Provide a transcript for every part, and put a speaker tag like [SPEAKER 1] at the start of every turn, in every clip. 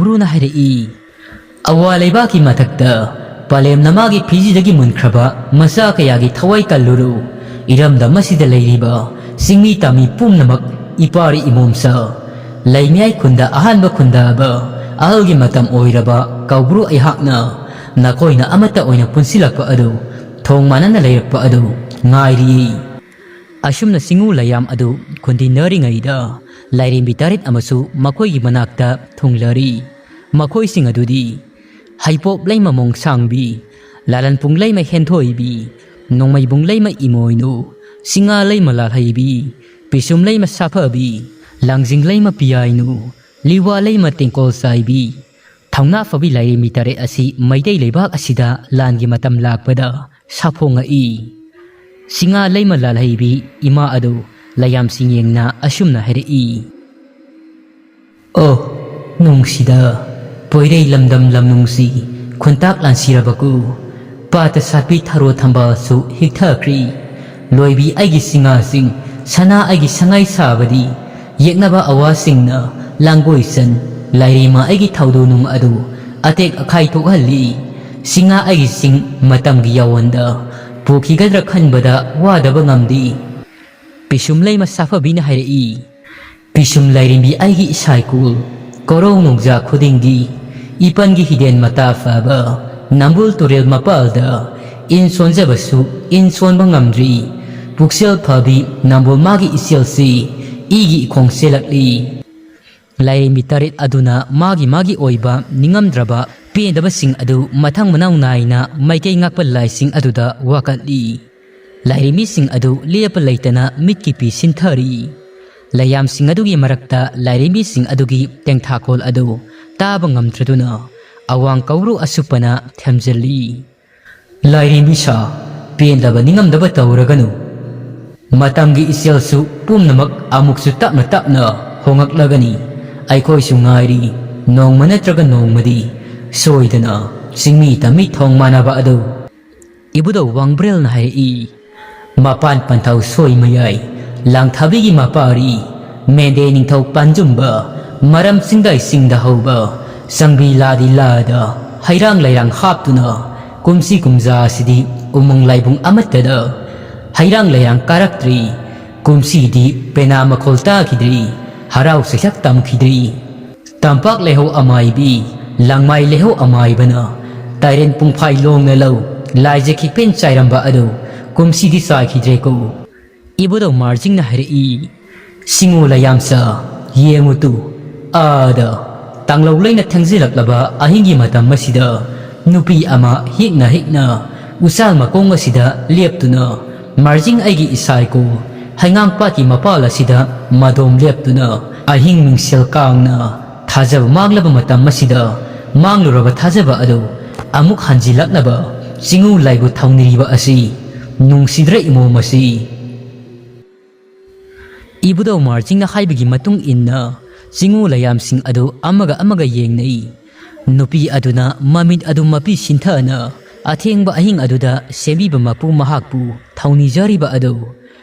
[SPEAKER 1] ꯀꯧꯕ꯭ꯔꯨꯅ ꯍꯥꯏꯔꯛꯏ ꯑꯋꯥ ꯂꯩꯕꯥꯛꯀꯤ ꯃꯊꯛꯇ ꯄꯥꯂꯦꯝ ꯅꯃꯥꯒꯤ ꯐꯤꯖꯤꯗꯒꯤ ꯃꯨꯟꯈ꯭ꯔꯕ ꯃꯆꯥ ꯀꯌꯥꯒꯤ ꯊꯋꯥꯏ ꯀꯜꯂꯨꯔꯨ ꯏꯔꯝꯗꯝ ꯑꯁꯤꯗ ꯂꯩꯔꯤꯕ ꯆꯤꯡꯃꯤ ꯇꯝꯃꯤ ꯄꯨꯝꯅꯃꯛ ꯏꯄꯥꯔꯤ ꯏꯃꯣꯝꯆꯥ ꯂꯩꯃꯤꯌꯥꯏ ꯈꯨꯟꯗ ꯑꯍꯥꯟꯕ ꯈꯨꯟꯗꯥꯕ ꯑꯍꯜꯒꯤ ꯃꯇꯝ ꯑꯣꯏꯔꯕ ꯀꯧꯕ꯭ꯔꯨ ꯑꯩꯍꯥꯛꯅ ꯅꯈꯣꯏꯅ ꯑꯃꯠꯇ ꯑꯣꯏꯅ ꯄꯨꯟꯁꯤꯜꯂꯛꯄ ꯑꯗꯨ ꯊꯣꯡ ꯃꯥꯟꯅꯅ ꯂꯩꯔꯛꯄ ꯑꯗꯨ ꯉꯥꯏꯔꯤ ꯑꯁꯨꯝꯅ ꯆꯤꯡꯎ ꯂꯩꯌꯥꯝ ꯑꯗꯨ ꯈꯨꯟꯗꯤꯟꯅꯔꯤꯉꯩꯗ ꯂꯥꯏꯔꯦꯝꯕꯤ ꯇꯔꯦꯠ ꯑꯃꯁꯨ ꯃꯈꯣꯏꯒꯤ ꯃꯅꯥꯛꯇ ꯊꯨꯡꯂꯔꯤ ꯃꯈꯣꯏꯁꯤꯡ ꯑꯗꯨꯗꯤ ꯍꯩꯄꯣꯞ ꯂꯩꯃ ꯃꯣꯡꯁꯥꯡꯕꯤ ꯂꯥꯂꯟꯄꯨꯡ ꯂꯩꯃ ꯍꯦꯟꯊꯣꯏꯕꯤ ꯅꯣꯡꯃꯩꯕꯨꯡ ꯂꯩꯃ ꯏꯃꯣꯏꯅꯨ ꯁꯤꯡꯉꯥ ꯂꯩꯃ ꯂꯥꯜꯍꯩꯕꯤ ꯄꯤꯁꯨꯝ ꯂꯩꯃ ꯁꯥꯐꯕꯤ ꯂꯥꯡꯖꯤꯡ ꯂꯩꯃ ꯄꯤꯌꯥꯏꯅꯨ ꯂꯤꯋꯥ ꯂꯩꯃ ꯇꯦꯡꯀꯣꯜ ꯆꯥꯏꯕꯤ ꯊꯧꯅꯥ ꯐꯕꯤ ꯂꯥꯏꯔꯦꯝꯕꯤ ꯇꯔꯦꯠ ꯑꯁꯤ ꯃꯩꯇꯩ ꯂꯩꯕꯥꯛ ꯑꯁꯤꯗ ꯂꯥꯟꯒꯤ ꯃꯇꯝ ꯂꯥꯛꯄꯗ ꯁꯥꯐꯣꯡꯉꯛꯏ ꯁꯤꯡꯉꯥ ꯂꯩꯃ ꯂꯥꯜꯍꯩꯕꯤ ꯏꯃꯥ ꯑꯗꯨ ꯂꯩꯌꯥꯝꯁꯤꯡ ꯌꯦꯡꯅ ꯑꯁꯨꯝꯅ ꯍꯥꯏꯔꯛꯏ ꯑꯣ ꯅꯨꯡꯁꯤꯗ ꯄꯣꯏꯔꯩ ꯂꯝꯗꯝ ꯂꯝꯅꯨꯡꯁꯤ ꯈꯨꯟꯇꯥꯛ ꯂꯥꯟꯁꯤꯔꯕꯀꯨ ꯄꯥꯇ ꯁꯥꯠꯄꯤ ꯊꯔꯣ ꯊꯝꯕꯥꯜꯁꯨ ꯍꯤꯛꯊꯈ꯭ꯔꯤ ꯂꯣꯏꯕꯤ ꯑꯩꯒꯤ ꯁꯤꯡꯉꯥꯁꯤꯡ ꯁꯅꯥ ꯑꯩꯒꯤ ꯁꯉꯥꯏ ꯁꯥꯕꯗꯤ ꯌꯦꯛꯅꯕ ꯑꯋꯥꯁꯤꯡꯅ ꯂꯥꯡꯒꯣꯏꯆꯟ ꯂꯥꯏꯔꯦꯝꯃ ꯑꯩꯒꯤ ꯊꯧꯗꯣꯅꯨꯡ ꯑꯗꯨ ꯑꯇꯦꯛ ꯑꯈꯥꯏ ꯊꯣꯛꯍꯜꯂꯤ ꯁꯤꯡꯉꯥ ꯑꯩꯒꯤ ꯁꯤꯡ ꯃꯇꯝꯒꯤ ꯌꯥꯋꯟꯗ ꯄꯨꯈꯤꯒꯗ꯭ꯔꯥ ꯈꯟꯕꯗ ꯋꯥꯗꯕ ꯉꯝꯗꯦ ꯄꯤꯁꯨꯝ ꯂꯩꯃ ꯁꯥꯐꯕꯤꯅ ꯍꯥꯏꯔꯛꯏ ꯄꯤꯁꯨꯝ ꯂꯥꯏꯔꯦꯝꯕꯤ ꯑꯩꯒꯤ ꯏꯁꯥꯏꯀꯨꯜ ꯀꯣꯔꯧ ꯅꯣꯡꯖꯥ ꯈꯨꯗꯤꯡꯒꯤ ꯏꯄꯟꯒꯤ ꯍꯤꯗꯦꯟ ꯃꯇꯥ ꯐꯕ ꯅꯝꯕꯨꯜ ꯇꯨꯔꯦꯜ ꯃꯄꯥꯜꯗ ꯏꯟ ꯁꯣꯟꯖꯕꯁꯨ ꯏꯟ ꯁꯣꯟꯕ ꯉꯝꯗ꯭ꯔꯤ ꯄꯨꯛꯆꯦꯜ ꯐꯕꯤ ꯅꯝꯕꯨꯜ ꯃꯥꯒꯤ ꯏꯆꯦꯜꯁꯤ ꯏꯒꯤ ꯏꯈꯣꯡ ꯆꯦꯜꯂꯛꯂꯤ ꯂꯥꯏꯔꯦꯝꯕꯤ ꯇꯔꯦꯠ ꯑꯗꯨꯅ ꯃꯥꯒꯤ ꯑꯣꯏꯕ ꯅꯤꯡꯉꯝꯗ꯭ꯔꯕ ꯄꯦꯟꯗꯕꯁꯤꯡ ꯑꯗꯨ ꯃꯊꯪ ꯃꯅꯥꯎ ꯅꯥꯏꯅ ꯃꯩꯇꯩ ꯉꯥꯛꯄ ꯂꯥꯏꯁꯤꯡ ꯑꯗꯨꯗ ꯋꯥꯀꯠꯂꯤ ꯂꯥꯏꯔꯦꯝꯕꯤꯁꯤꯡ ꯑꯗꯨ ꯂꯦꯞꯄ ꯂꯩꯇꯅ ꯃꯤꯠꯀꯤ ꯄꯤ ꯁꯤꯟꯊꯔꯤ ꯂꯩꯌꯥꯝꯁꯤꯡ ꯑꯗꯨꯒꯤ ꯃꯔꯛꯇ ꯂꯥꯏꯔꯦꯝꯕꯤꯁꯤꯡ ꯑꯗꯨꯒꯤ ꯇꯦꯡꯊꯥꯈꯣꯜ ꯑꯗꯨ ꯇꯥꯕ ꯉꯝꯗ꯭ꯔꯗꯨꯅ ꯑꯋꯥꯡ ꯀꯧꯕ꯭ꯔꯨ ꯑꯁꯨꯞꯄꯅ ꯊꯦꯝꯖꯤꯜꯂꯤ ꯂꯥꯏꯔꯦꯝꯕꯤ ꯁꯥ ꯄꯦꯟꯗꯕ ꯅꯤꯡꯉꯝꯗꯕ ꯇꯧꯔꯒꯅꯨ ꯃꯇꯝꯒꯤ ꯏꯆꯦꯜꯁꯨ ꯄꯨꯝꯅꯃꯛ ꯑꯃꯨꯛꯁꯨ ꯇꯞꯅ ꯇꯞꯅ ꯍꯣꯡꯉꯛꯂꯒꯅꯤ ꯑꯩꯈꯣꯏꯁꯨ ꯉꯥꯏꯔꯤ ꯅꯣꯡꯃ ꯅꯠꯇ꯭ꯔꯒ ꯅꯣꯡꯃꯗꯤ ꯁꯣꯏꯗꯅ ꯆꯤꯡꯃꯤ ꯇꯝꯃꯤ ꯊꯣꯡ ꯃꯥꯟꯅꯕ ꯑꯗꯨ ꯏꯕꯨꯙꯧ ꯋꯥꯡꯕ꯭ꯔꯦꯜꯅ ꯍꯥꯏꯔꯛꯏ ꯃꯄꯥꯟ ꯄꯟꯊꯧ ꯁꯣꯏ ꯃꯌꯥꯏ ꯂꯥꯡꯊꯥꯕꯤꯒꯤ ꯃꯄꯥꯔꯤ ꯃꯦꯟꯗꯦ ꯅꯤꯡꯊꯧ ꯄꯥꯟꯖꯨꯝꯕ ꯃꯔꯝ ꯆꯤꯡꯗꯥꯏ ꯆꯤꯡꯗ ꯍꯧꯕ ꯆꯪꯕꯤ ꯂꯥꯗꯤ ꯂꯥꯗ ꯍꯩꯔꯥꯡ ꯂꯩꯔꯥꯡ ꯍꯥꯞꯇꯨꯅ ꯀꯨꯝꯁꯤ ꯀꯨꯝꯖꯥ ꯑꯁꯤꯗꯤ ꯎꯃꯪ ꯂꯥꯏꯕꯨꯡ ꯑꯃꯠꯇꯗ ꯍꯩꯔꯥꯡ ꯂꯩꯔꯥꯡ ꯀꯥꯔꯛꯇ꯭ꯔꯤ ꯀꯨꯝꯁꯤꯗꯤ ꯄꯦꯅꯥ ꯃꯈꯣꯜ ꯇꯥꯈꯤꯗ꯭ꯔꯤ ꯍꯔꯥꯎ ꯁꯩꯁꯛ ꯇꯝꯈꯤꯗ꯭ꯔꯤ ꯇꯝꯄꯥꯛ ꯂꯩꯍꯧ ꯑꯃꯥꯏꯕꯤ ꯂꯪꯃꯥꯏ ꯂꯩꯍꯧ ꯑꯃꯥꯏꯕꯅ ꯇꯥꯏꯔꯦꯟ ꯄꯨꯡꯐꯥꯏ ꯂꯣꯡꯅ ꯂꯧ ꯂꯥꯏꯖ ꯈꯤꯛꯄꯦꯟ ꯆꯥꯏꯔꯝꯕ ꯑꯗꯨ ꯀꯨꯝꯁꯤꯗꯤ ꯆꯥꯏꯈꯤꯗ꯭ꯔꯦꯀꯣ ꯏꯕꯨꯙꯧ ꯃꯥꯔꯖꯤꯡꯅ ꯍꯥꯏꯔꯛꯏ ꯁꯤꯡꯉꯨ ꯂꯩꯌꯥꯝꯆꯥ ꯌꯦꯡꯉꯨꯇꯨ ꯑꯥꯗ ꯇꯥꯡꯂꯧ ꯂꯩꯅ ꯊꯦꯡꯖꯤꯜꯂꯛꯂꯕ ꯑꯍꯤꯡꯒꯤ ꯃꯇꯝ ꯑꯁꯤꯗ ꯅꯨꯄꯤ ꯑꯃ ꯍꯤꯛꯅ ꯎꯆꯥꯜ ꯃꯀꯣꯡ ꯑꯁꯤꯗ ꯂꯦꯞꯇꯨꯅ ꯃꯥꯔꯖꯤꯡ ꯑꯩꯒꯤ ꯏꯁꯥꯏꯀꯨ ꯍꯩꯉꯥꯡꯄꯥꯠꯀꯤ ꯃꯄꯥꯜ ꯑꯁꯤꯗ ꯃꯗꯣꯝ ꯂꯦꯞꯇꯨꯅ ꯑꯍꯤꯡ ꯃꯤꯡꯁꯦꯜ ꯀꯥꯡꯅ ꯊꯥꯖꯕ ꯃꯥꯡꯂꯕ ꯃꯇꯝ ꯑꯁꯤꯗ ꯃꯥꯡꯂꯨꯔꯕ ꯊꯥꯖꯕ ꯑꯗꯨ ꯑꯃꯨꯛ ꯍꯟꯖꯤꯜꯂꯛꯅꯕ ꯆꯤꯡꯎ ꯂꯥꯏꯕꯨ ꯊꯧꯅꯤꯔꯤꯕ ꯑꯁꯤ ꯅꯨꯡꯁꯤꯗ꯭ꯔ ꯏꯃꯣꯝ ꯑꯁꯤ ꯏꯕꯨꯙꯧ ꯃꯥꯔꯖꯤꯡꯅ ꯍꯥꯏꯕꯒꯤ ꯃꯇꯨꯡ ꯏꯟꯅ ꯆꯤꯡꯎ ꯂꯩꯌꯥꯝꯁꯤꯡ ꯑꯗꯨ ꯑꯃꯒ ꯌꯦꯡꯅꯩ ꯅꯨꯄꯤ ꯑꯗꯨꯅ ꯃꯃꯤꯠ ꯑꯗꯨ ꯃꯄꯤ ꯁꯤꯟꯊꯅ ꯑꯊꯦꯡꯕ ꯑꯍꯤꯡ ꯑꯗꯨꯗ ꯁꯦꯝꯕꯤꯕ ꯃꯄꯨ ꯃꯍꯥꯛꯄꯨ ꯊꯧꯅꯤꯖꯔꯤꯕ ꯑꯗꯨ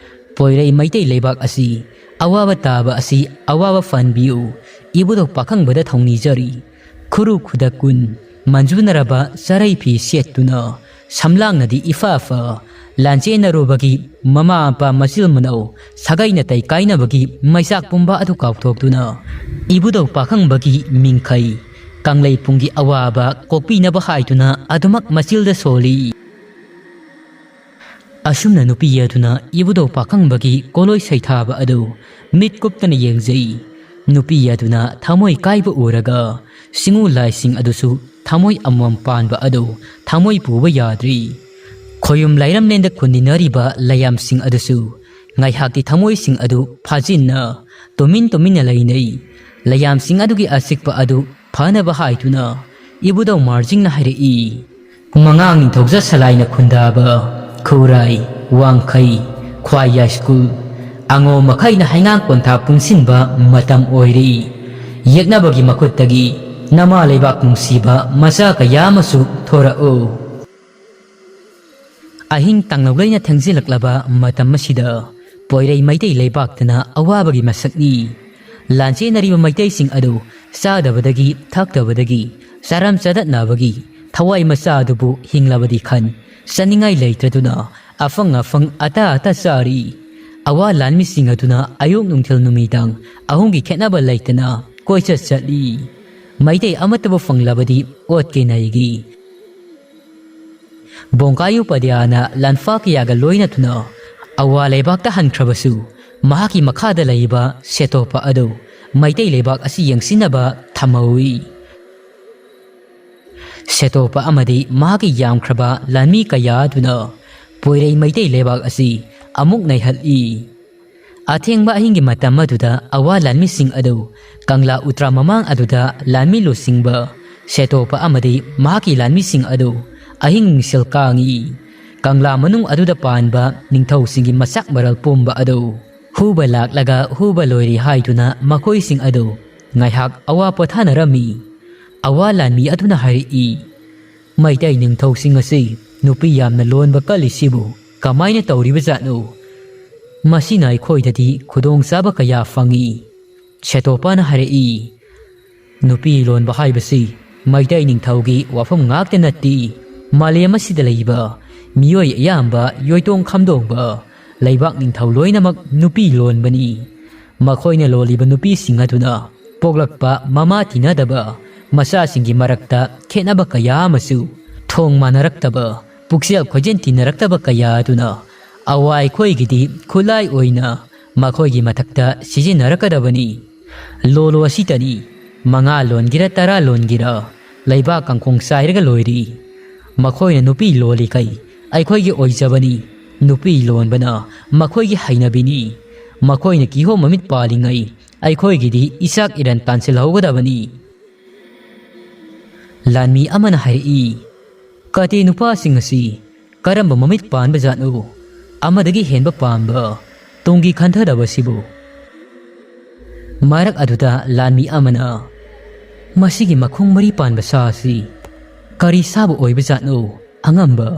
[SPEAKER 1] ꯄꯣꯏꯔꯩ ꯃꯩꯇꯩ ꯂꯩꯕꯥꯛ ꯑꯁꯤ ꯑꯋꯥꯕ ꯇꯥꯕ ꯑꯁꯤ ꯑꯋꯥꯕ ꯐꯟꯕꯤꯌꯨ ꯏꯕꯨꯙꯧ ꯄꯥꯈꯪꯕꯗ ꯊꯧꯅꯤꯖꯔꯤ ꯈꯨꯔꯨ ꯈꯨꯗ ꯀꯨꯟ ꯃꯟꯖꯨꯅꯔꯕ ꯆꯔꯩ ꯐꯤ ꯁꯦꯠꯇꯨꯅ ꯁꯝꯂꯥꯡꯅꯗꯤ ꯏꯐꯥꯐ ꯂꯥꯟꯆꯦꯟꯅꯔꯨꯕꯒꯤ ꯃꯃꯥ ꯃꯄꯥ ꯃꯆꯤꯜ ꯃꯅꯧ ꯁꯥꯒꯩ ꯅꯥꯇꯩ ꯀꯥꯏꯅꯕꯒꯤ ꯃꯩꯆꯥꯛ ꯄꯨꯝꯕ ꯑꯗꯨ ꯀꯥꯎꯊꯣꯛꯇꯨꯅ ꯏꯕꯨꯙꯧ ꯄꯥꯈꯪꯕꯒꯤ ꯃꯤꯡꯈꯩ ꯀꯪꯂꯩꯄꯨꯡꯒꯤ ꯑꯋꯥꯕ ꯀꯣꯛꯄꯤꯅꯕ ꯍꯥꯏꯗꯨꯅ ꯑꯗꯨꯃꯛ ꯃꯆꯤꯜꯗ ꯁꯣꯜꯂꯤ ꯑꯁꯨꯝꯅ ꯅꯨꯄꯤ ꯑꯗꯨꯅ ꯏꯕꯨꯙꯧ ꯄꯥꯈꯪꯕꯒꯤ ꯀꯣꯂꯣꯏ ꯁꯩꯊꯥꯕ ꯑꯗꯨ ꯃꯤꯠ ꯀꯨꯞꯇꯅ ꯌꯦꯡꯖꯩ ꯅꯨꯄꯤ ꯑꯗꯨꯅ ꯊꯃꯣꯏ ꯀꯥꯏꯕ ꯎꯔꯒ ꯆꯤꯡꯎ ꯂꯥꯏꯁꯤꯡ ꯑꯗꯨꯁꯨ ꯊꯃꯣꯏ ꯑꯃꯃꯝ ꯄꯥꯟꯕ ꯑꯗꯨ ꯊꯃꯣꯏ ꯄꯨꯕ ꯌꯥꯗ꯭ꯔꯤ ꯈꯣꯌꯨꯝ ꯂꯥꯏꯔꯝꯂꯦꯟꯗ ꯈꯨꯟꯗꯤꯟꯅꯔꯤꯕ ꯂꯩꯌꯥꯝꯁꯤꯡ ꯑꯗꯨꯁꯨ ꯉꯥꯏꯍꯥꯛꯇꯤ ꯊꯃꯣꯏꯁꯤꯡ ꯑꯗꯨ ꯐꯥꯖꯤꯟꯅ ꯇꯨꯃꯤꯟꯅ ꯂꯩꯅꯩ ꯂꯩꯌꯥꯝꯁꯤꯡ ꯑꯗꯨꯒꯤ ꯑꯆꯤꯛꯄ ꯑꯗꯨ ꯐꯅꯕ ꯍꯥꯏꯗꯨꯅ ꯏꯕꯨꯙꯧ ꯃꯥꯔꯖꯤꯡꯅ ꯍꯥꯏꯔꯛꯏ ꯃꯉꯥꯡ ꯅꯤꯡꯊꯧꯖ ꯁꯂꯥꯏꯅ ꯈꯨꯟꯗꯥꯕ ꯈꯨꯔꯥꯏ ꯋꯥꯡꯈꯩ ꯈ꯭ꯋꯥꯏ ꯌꯥꯏꯁ꯭ꯀꯨꯜ ꯑꯉꯣꯝ ꯃꯈꯩꯅ ꯍꯩꯉꯥꯡ ꯄꯣꯟꯊꯥ ꯄꯨꯟꯁꯤꯟꯕ ꯃꯇꯝ ꯑꯣꯏꯔꯤ ꯌꯦꯛꯅꯕꯒꯤ ꯃꯈꯨꯠꯇꯒꯤ ꯅꯃꯥ ꯂꯩꯕꯥꯛ ꯅꯨꯡꯁꯤꯕ ꯃꯆꯥ ꯀꯌꯥ ꯑꯃꯁꯨ ꯊꯣꯔꯛꯎ ꯑꯍꯤꯡ ꯇꯥꯡꯂꯧꯂꯩꯅ ꯊꯦꯡꯖꯤꯜꯂꯛꯂꯕ ꯃꯇꯝ ꯑꯁꯤꯗ ꯄꯣꯏꯔꯩ ꯃꯩꯇꯩ ꯂꯩꯕꯥꯛꯇꯅ ꯑꯋꯥꯕꯒꯤ ꯃꯁꯛꯅꯤ ꯂꯥꯟꯆꯦꯟꯅꯔꯤꯕ ꯃꯩꯇꯩꯁꯤꯡ ꯑꯗꯨ ꯆꯥꯗꯕꯗꯒꯤ ꯊꯛꯇꯕꯗꯒꯤ ꯆꯥꯔꯝ ꯆꯗꯠꯅꯕꯒꯤ ꯊꯋꯥꯏ ꯃꯆꯥꯗꯨꯕꯨ ꯍꯤꯡꯂꯕꯗꯤ ꯈꯟ ꯆꯥꯅꯤꯡꯉꯥꯏ ꯂꯩꯇ꯭ꯔꯗꯨꯅ ꯑꯐꯪ ꯑꯐꯪ ꯑꯇꯥ ꯑꯇꯥ ꯆꯥꯔꯤ ꯑꯋꯥ ꯂꯥꯟꯃꯤꯁꯤꯡ ꯑꯗꯨꯅ ꯑꯌꯨꯛ ꯅꯨꯡꯊꯤꯜ ꯅꯨꯃꯤꯗꯥꯡ ꯑꯍꯨꯝꯒꯤ ꯈꯦꯠꯅꯕ ꯂꯩꯇꯅ ꯀꯣꯏꯆꯠ ꯆꯠꯂꯤ ꯃꯩꯇꯩ ꯑꯃꯠꯇꯕꯨ ꯐꯪꯂꯕꯗꯤ ꯑꯣꯠꯀꯦ ꯅꯩꯒꯤ ꯕꯣꯡꯀꯥꯌꯨ ꯄꯗ꯭ꯌꯥꯅ ꯂꯥꯟꯐꯥ ꯀꯌꯥꯒ ꯂꯣꯏꯅꯗꯨꯅ ꯑꯋꯥ ꯂꯩꯕꯥꯛꯇ ꯍꯟꯈ꯭ꯔꯕꯁꯨ ꯃꯍꯥꯛꯀꯤ ꯃꯈꯥꯗ ꯂꯩꯕ ꯁꯦꯇꯣꯄ ꯑꯗꯨ ꯃꯩꯇꯩ ꯂꯩꯕꯥꯛ ꯑꯁꯤ ꯌꯦꯡꯁꯤꯟꯅꯕ ꯊꯝꯍꯧꯏ ꯁꯦꯇꯣꯄ ꯑꯃꯗꯤ ꯃꯍꯥꯛꯀꯤ ꯌꯥꯝꯈ꯭ꯔꯕ ꯂꯥꯟꯃꯤ ꯀꯌꯥ ꯑꯗꯨꯅ ꯄꯣꯏꯔꯩ ꯃꯩꯇꯩ ꯂꯩꯕꯥꯛ ꯑꯁꯤ ꯑꯃꯨꯛ ꯅꯩꯍꯠꯂꯤ ꯑꯊꯦꯡꯕ ꯑꯍꯤꯡꯒꯤ ꯃꯇꯝ ꯑꯗꯨꯗ ꯑꯋꯥ ꯂꯥꯟꯃꯤꯁꯤꯡ ꯑꯗꯨ ꯀꯪꯂꯥ ꯎꯇ꯭ꯔꯥ ꯃꯃꯥꯡ ꯑꯗꯨꯗ ꯂꯥꯟꯃꯤ ꯂꯨꯆꯤꯡꯕ ꯁꯦꯇꯣꯄ ꯑꯃꯗꯤ ꯃꯍꯥꯛꯀꯤ ꯂꯥꯟꯃꯤꯁꯤꯡ ꯑꯗꯨ ꯑꯍꯤꯡ ꯃꯤꯡꯁꯦꯜ ꯀꯥꯡꯉꯤ ꯀꯪꯂꯥ ꯃꯅꯨꯡ ꯑꯗꯨꯗ ꯄꯥꯟꯕ ꯅꯤꯡꯊꯧꯁꯤꯡꯒꯤ ꯃꯆꯥꯛ ꯃꯔꯜ ꯄꯨꯝꯕ ꯑꯗꯨ ꯍꯨꯕ ꯂꯥꯛꯂꯒ ꯍꯨꯕ ꯂꯣꯏꯔꯤ ꯍꯥꯏꯗꯨꯅ ꯃꯈꯣꯏꯁꯤꯡ ꯑꯗꯨ ꯉꯥꯏꯍꯥꯛ ꯑꯋꯥ ꯄꯣꯊꯥꯅꯔꯝꯃꯤ ꯑꯋꯥ ꯂꯥꯟꯃꯤ ꯑꯗꯨꯅ ꯍꯥꯏꯔꯛꯏ ꯃꯩꯇꯩ ꯅꯤꯡꯊꯧꯁꯤꯡ ꯑꯁꯤ ꯅꯨꯄꯤ ꯌꯥꯝꯅ ꯂꯣꯟꯕ ꯀꯜꯂꯤꯁꯤꯕꯨ ꯀꯃꯥꯏꯅ ꯇꯧꯔꯤꯕꯖꯥꯠꯅꯣ ꯃꯁꯤꯅ ꯑꯩꯈꯣꯏꯗꯗꯤ ꯈꯨꯗꯣꯡꯆꯥꯕ ꯀꯌꯥ ꯐꯪꯏ ꯁꯦꯇꯣꯄꯥꯅ ꯍꯥꯏꯔꯛꯏ ꯅꯨꯄꯤ ꯂꯣꯟꯕ ꯍꯥꯏꯕꯁꯤ ꯃꯩꯇꯩ ꯅꯤꯡꯊꯧꯒꯤ ꯋꯥꯐꯝ ꯉꯥꯛꯇ ꯅꯠꯇꯦ ꯃꯥꯂꯦꯝ ꯑꯁꯤꯗ ꯂꯩꯕ ꯃꯤꯑꯣꯏ ꯑꯌꯥꯝꯕ ꯌꯣꯏꯇꯣꯡ ꯈꯝꯗꯣꯡꯕ ꯂꯩꯕꯥꯛ ꯅꯤꯡꯊꯧ ꯂꯣꯏꯅꯃꯛ ꯅꯨꯄꯤ ꯂꯣꯟꯕꯅꯤ ꯃꯈꯣꯏꯅ ꯂꯣꯜꯂꯤꯕ ꯅꯨꯄꯤꯁꯤꯡ ꯑꯗꯨꯅ ꯄꯣꯛꯂꯛꯄ ꯃꯃꯥ ꯇꯤꯟꯅꯗꯕ ꯃꯆꯥꯁꯤꯡꯒꯤ ꯃꯔꯛꯇ ꯈꯦꯠꯅꯕ ꯀꯌꯥ ꯑꯃꯁꯨ ꯊꯣꯡ ꯃꯥꯟꯅꯔꯛꯇꯕ ꯄꯨꯛꯆꯦꯜ ꯈꯣꯏꯖꯦꯜ ꯇꯤꯟꯅꯔꯛꯇꯕ ꯀꯌꯥ ꯑꯗꯨꯅ ꯑꯋꯥ ꯑꯩꯈꯣꯏꯒꯤꯗꯤ ꯈꯨꯠꯂꯥꯏ ꯑꯣꯏꯅ ꯃꯈꯣꯏꯒꯤ ꯃꯊꯛꯇ ꯁꯤꯖꯤꯟꯅꯔꯛꯀꯗꯕꯅꯤ ꯂꯣꯂꯣ ꯑꯁꯤꯇꯅꯤ 5 ꯂꯣꯟꯒꯤꯔ 10 ꯂꯣꯟꯒꯤꯔ ꯂꯩꯕꯥꯛ ꯀꯥꯡꯈꯣꯡ ꯆꯥꯏꯔꯒ ꯂꯣꯏꯔꯤ ꯃꯈꯣꯏꯅ ꯅꯨꯄꯤ ꯂꯣꯜꯂꯤꯈꯩ ꯑꯩꯈꯣꯏꯒꯤ ꯑꯣꯏꯖꯕꯅꯤ ꯅꯨꯄꯤ ꯂꯣꯟꯕꯅ ꯃꯈꯣꯏꯒꯤ ꯍꯩꯅꯕꯤꯅꯤ ꯃꯈꯣꯏꯅ ꯀꯤꯍꯣꯝ ꯃꯃꯤꯠ ꯄꯥꯜꯂꯤꯉꯩ ꯑꯩꯈꯣꯏꯒꯤꯗꯤ ꯏꯆꯥꯛ ꯏꯔꯟ ꯇꯥꯟꯁꯤꯜꯍꯧꯒꯗꯕꯅꯤ ꯂꯥꯟꯃꯤ ꯑꯃꯅ ꯍꯥꯏꯔꯛꯏ ꯀꯥꯇꯦ ꯅꯨꯄꯥꯁꯤꯡ ꯑꯁꯤ ꯀꯔꯝꯕ ꯃꯃꯤꯠ ꯄꯥꯟꯕ ꯖꯥꯠꯅꯣ ꯑꯃꯗꯒꯤ ꯍꯦꯟꯕ ꯄꯥꯝꯕ ꯇꯨꯡꯒꯤ ꯈꯟꯊꯗꯕꯁꯤꯕꯨ ꯃꯔꯛ ꯑꯗꯨꯗ ꯂꯥꯟꯃꯤ ꯑꯃꯅ ꯃꯁꯤꯒꯤ ꯃꯈꯣꯡ 3 ꯄꯥꯟꯕ ꯁꯥ ꯑꯁꯤ ꯀꯔꯤ ꯁꯥꯕ ꯑꯣꯏꯕ ꯖꯥꯠꯅꯣ ꯑꯉꯝꯕ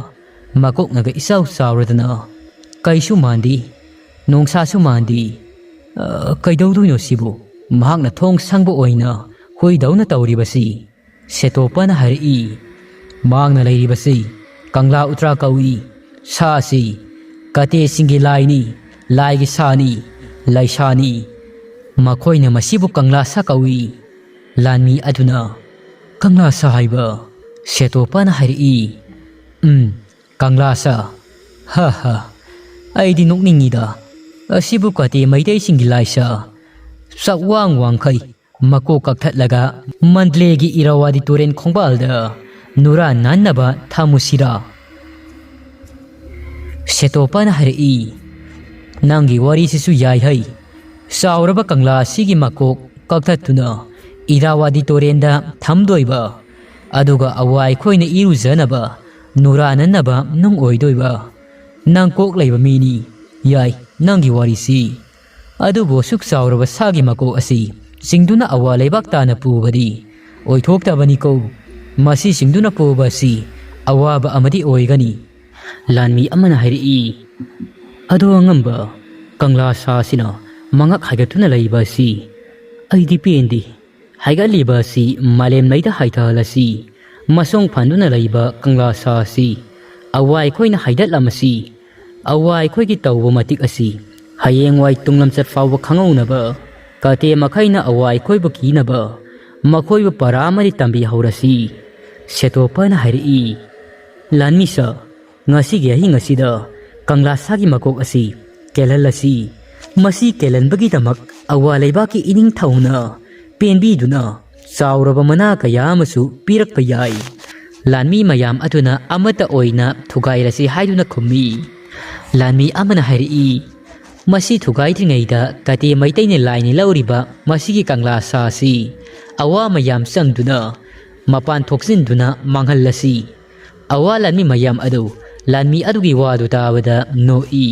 [SPEAKER 1] ꯃꯀꯣꯛꯅꯒ ꯏꯆꯥꯎ ꯆꯥꯎꯔꯗꯅ ꯀꯩꯁꯨ ꯃꯥꯟꯗꯤ ꯅꯣꯡꯁꯥꯁꯨ ꯃꯥꯟꯗꯤ ꯀꯩꯗꯧꯗꯣꯏꯅꯣ ꯁꯤꯕꯨ ꯃꯍꯥꯛꯅ ꯊꯣꯡ ꯁꯪꯕ ꯑꯣꯏꯅ ꯍꯨꯏꯗꯧꯅ ꯇꯧꯔꯤꯕꯁꯤ ꯁꯦꯇꯣꯄꯥꯅ ꯍꯥꯏꯔꯛꯏ ꯃꯥꯡꯅ ꯂꯩꯔꯤꯕꯁꯤ ꯀꯪꯂꯥ ꯎꯇ꯭ꯔꯥ ꯀꯧꯏ ꯁꯥ ꯑꯁꯤ ꯀꯥꯇꯦꯁꯤꯡꯒꯤ ꯂꯥꯏꯅꯤ ꯂꯥꯏꯒꯤ ꯁꯥꯅꯤ ꯂꯩꯁꯥꯅꯤ ꯃꯈꯣꯏꯅ ꯃꯁꯤꯕꯨ ꯀꯪꯂꯥꯁꯥ ꯀꯧꯏ ꯂꯥꯟꯃꯤ ꯑꯗꯨꯅ ꯀꯪꯂꯥꯁꯥ ꯍꯥꯏꯕ ꯁꯦꯇꯣꯄꯥꯅ ꯍꯥꯏꯔꯛꯏ ꯀꯪꯂꯥꯁꯥ ꯍꯥ ꯍꯥ ꯑꯩꯗꯤ ꯅꯣꯛꯅꯤꯡꯉꯤꯗ ꯑꯁꯤꯕꯨ ꯀꯥꯇꯦ ꯃꯩꯇꯩꯁꯤꯡꯒꯤ ꯂꯥꯏꯁꯥ ꯆꯥꯛꯋꯥꯡ ꯋꯥꯡꯈꯩ ꯃꯀꯣꯛ ꯀꯛꯊꯠꯂꯒ ꯃꯟꯗꯂꯦꯒꯤ ꯏꯔꯥꯋꯥꯗꯤ ꯇꯨꯔꯦꯟ ꯈꯣꯡꯕꯥꯜꯗ ꯅꯨꯔꯥ ꯅꯥꯟꯅꯕ ꯊꯝꯃꯨꯁꯤꯔꯥ ꯁꯦꯇꯣꯄꯥꯅ ꯍꯥꯏꯔꯛꯏ ꯅꯪꯒꯤ ꯋꯥꯔꯤꯁꯤꯁꯨ ꯌꯥꯏꯍꯩ ꯆꯥꯎꯔꯕ ꯀꯪꯂꯥ ꯑꯁꯤꯒꯤ ꯃꯀꯣꯛ ꯀꯛꯊꯠꯇꯨꯅ ꯏꯔꯥꯋꯥꯗꯤ ꯇꯨꯔꯦꯟꯗ ꯊꯝꯗꯣꯏꯕ ꯑꯗꯨꯒ ꯑꯋꯥ ꯑꯩꯈꯣꯏꯅ ꯏꯔꯨꯖꯅꯕ ꯅꯨꯔꯥ ꯅꯥꯟꯅꯕ ꯅꯨꯡ ꯑꯣꯏꯗꯣꯏꯕ ꯅꯪ ꯀꯣꯛ ꯂꯩꯕ ꯃꯤꯅꯤ ꯌꯥꯏ ꯅꯪꯒꯤ ꯋꯥꯔꯤꯁꯤ ꯑꯗꯨꯕꯨ ꯑꯁꯨꯛ ꯆꯥꯎꯔꯕ ꯁꯥꯒꯤ ꯃꯀꯣꯛ ꯑꯁꯤ ꯆꯤꯡꯗꯨꯅ ꯑꯋꯥ ꯂꯩꯕꯥꯛ ꯇꯥꯅ ꯄꯨꯕꯗꯤ ꯑꯣꯏꯊꯣꯛꯇꯕꯅꯤꯀꯣ ꯃꯁꯤ ꯆꯤꯡꯗꯨꯅ ꯄꯨꯕ ꯑꯁꯤ ꯑꯋꯥꯕ ꯑꯃꯗꯤ ꯑꯣꯏꯒꯅꯤ ꯂꯥꯟꯃꯤ ꯑꯃꯅ ꯍꯥꯏꯔꯛꯏ ꯑꯗꯣ ꯑꯉꯝꯕ ꯀꯪꯂꯥ ꯁꯥꯁꯤꯅ ꯃꯉꯛ ꯍꯥꯏꯒꯠꯇꯨꯅ ꯂꯩꯕ ꯑꯁꯤ ꯑꯩꯗꯤ ꯄꯦꯟꯗꯦ ꯍꯥꯏꯒꯠꯂꯤꯕ ꯑꯁꯤ ꯃꯥꯂꯦꯝ ꯂꯩꯗ ꯍꯥꯏꯊꯍꯜꯂꯁꯤ ꯃꯁꯣꯡ ꯐꯟꯗꯨꯅ ꯂꯩꯕ ꯀꯪꯂꯥ ꯁꯥ ꯑꯁꯤ ꯑꯋꯥ ꯑꯩꯈꯣꯏꯅ ꯍꯥꯏꯗꯠꯂꯝꯃꯁꯤ ꯑꯋꯥ ꯑꯩꯈꯣꯏꯒꯤ ꯇꯧꯕ ꯃꯇꯤꯛ ꯑꯁꯤ ꯍꯌꯦꯡꯋꯥꯏ ꯇꯨꯡꯂꯝꯆꯠ ꯐꯥꯎꯕ ꯈꯪꯍꯧꯅꯕ ꯀꯥꯇꯦ ꯃꯈꯩꯅ ꯑꯋꯥ ꯑꯩꯈꯣꯏꯕꯨ ꯀꯤꯅꯕ ꯃꯈꯣꯏꯕꯨ ꯄꯔꯥ ꯑꯃꯗꯤ ꯇꯝꯕꯤꯍꯧꯔꯁꯤ ꯁꯦꯇꯣꯄꯥꯅ ꯍꯥꯏꯔꯛꯏ ꯂꯥꯟꯃꯤꯁꯥ ꯉꯁꯤꯒꯤ ꯑꯍꯤꯡ ꯑꯁꯤꯗ ꯀꯪꯂꯥꯁꯥꯒꯤ ꯃꯀꯣꯛ ꯑꯁꯤ ꯀꯦꯜꯍꯜꯂꯁꯤ ꯃꯁꯤ ꯀꯦꯜꯍꯟꯕꯒꯤꯗꯃꯛ ꯑꯋꯥ ꯂꯩꯕꯥꯛꯀꯤ ꯏꯅꯤꯡꯊꯧꯅ ꯄꯦꯟꯕꯤꯗꯨꯅ ꯆꯥꯎꯔꯕ ꯃꯅꯥ ꯀꯌꯥ ꯑꯃꯁꯨ ꯄꯤꯔꯛꯄ ꯌꯥꯏ ꯂꯥꯟꯃꯤ ꯃꯌꯥꯝ ꯑꯗꯨꯅ ꯑꯃꯠꯇ ꯑꯣꯏꯅ ꯊꯨꯒꯥꯏꯔꯁꯤ ꯍꯥꯏꯗꯨꯅ ꯈꯨꯝꯃꯤ ꯂꯥꯟꯃꯤ ꯑꯃꯅ ꯍꯥꯏꯔꯛꯏ ꯃꯁꯤ ꯊꯨꯒꯥꯏꯗ꯭ꯔꯤꯉꯩꯗ ꯀꯥꯇꯦ ꯃꯩꯇꯩꯅ ꯂꯥꯏꯅꯤ ꯂꯧꯔꯤꯕ ꯃꯁꯤꯒꯤ ꯀꯪꯂꯥ ꯁꯥ ꯑꯁꯤ ꯑꯋꯥ ꯃꯌꯥꯝ ꯆꯪꯗꯨꯅ ꯃꯄꯥꯟ ꯊꯣꯛꯆꯤꯟꯗꯨꯅ ꯃꯥꯡꯍꯜꯂꯁꯤ ꯑꯋꯥ ꯂꯥꯟꯃꯤ ꯃꯌꯥꯝ ꯑꯗꯨ ꯂꯥꯟꯃꯤ ꯑꯗꯨꯒꯤ ꯋꯥꯗꯨ ꯇꯥꯕꯗ ꯅꯣꯛꯏ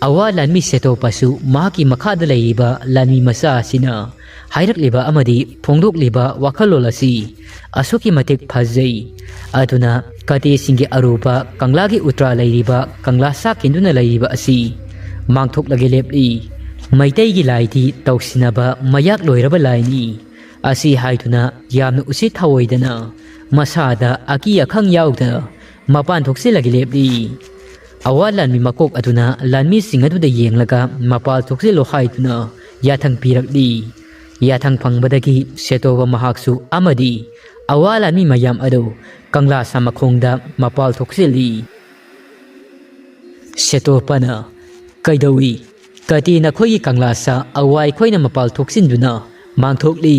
[SPEAKER 1] ꯑꯋꯥ ꯂꯥꯟꯃꯤ ꯁꯦꯇꯣꯄꯥꯁꯨ ꯃꯍꯥꯛꯀꯤ ꯃꯈꯥꯗ ꯂꯩꯔꯤꯕ ꯂꯥꯟꯃꯤ ꯃꯆꯥ ꯑꯁꯤꯅ ꯍꯥꯏꯔꯛꯂꯤꯕ ꯑꯃꯗꯤ ꯐꯣꯡꯗꯣꯛꯂꯤꯕ ꯋꯥꯈꯜꯂꯣꯟ ꯑꯁꯤ ꯑꯁꯨꯛꯀꯤ ꯃꯇꯤꯛ ꯐꯖꯩ ꯑꯗꯨꯅ ꯀꯥꯇꯦꯁꯤꯡꯒꯤ ꯑꯔꯨꯕ ꯀꯪꯂꯥꯒꯤ ꯎꯇ꯭ꯔꯥ ꯂꯩꯔꯤꯕ ꯀꯪꯂꯥꯁꯥ ꯀꯤꯟꯗꯨꯅ ꯂꯩꯔꯤꯕ ꯑꯁꯤ ꯃꯥꯡꯊꯣꯛꯂꯒꯦ ꯂꯦꯞꯂꯤ ꯃꯩꯇꯩꯒꯤ ꯂꯥꯏꯗꯤ ꯇꯧꯁꯤꯟꯅꯕ ꯃꯌꯥꯛ ꯂꯣꯏꯔꯕ ꯂꯥꯏꯅꯤ Asi haiduna yamna usit thawoidana masada aki akhang yaudana mapan thoksilagi lepli awa lanmi makok aduna lanmi singadu da yenglaga mapal thoksilo haiduna yathang pirakli yathang phangbadagi setoba mahaksu amadi awa lanmi mayam ado Kanglasha makhongda mapal thoksili setopana kaidawi kati na khoi Kanglasha awai khoina mapal thoksinduna mangthokli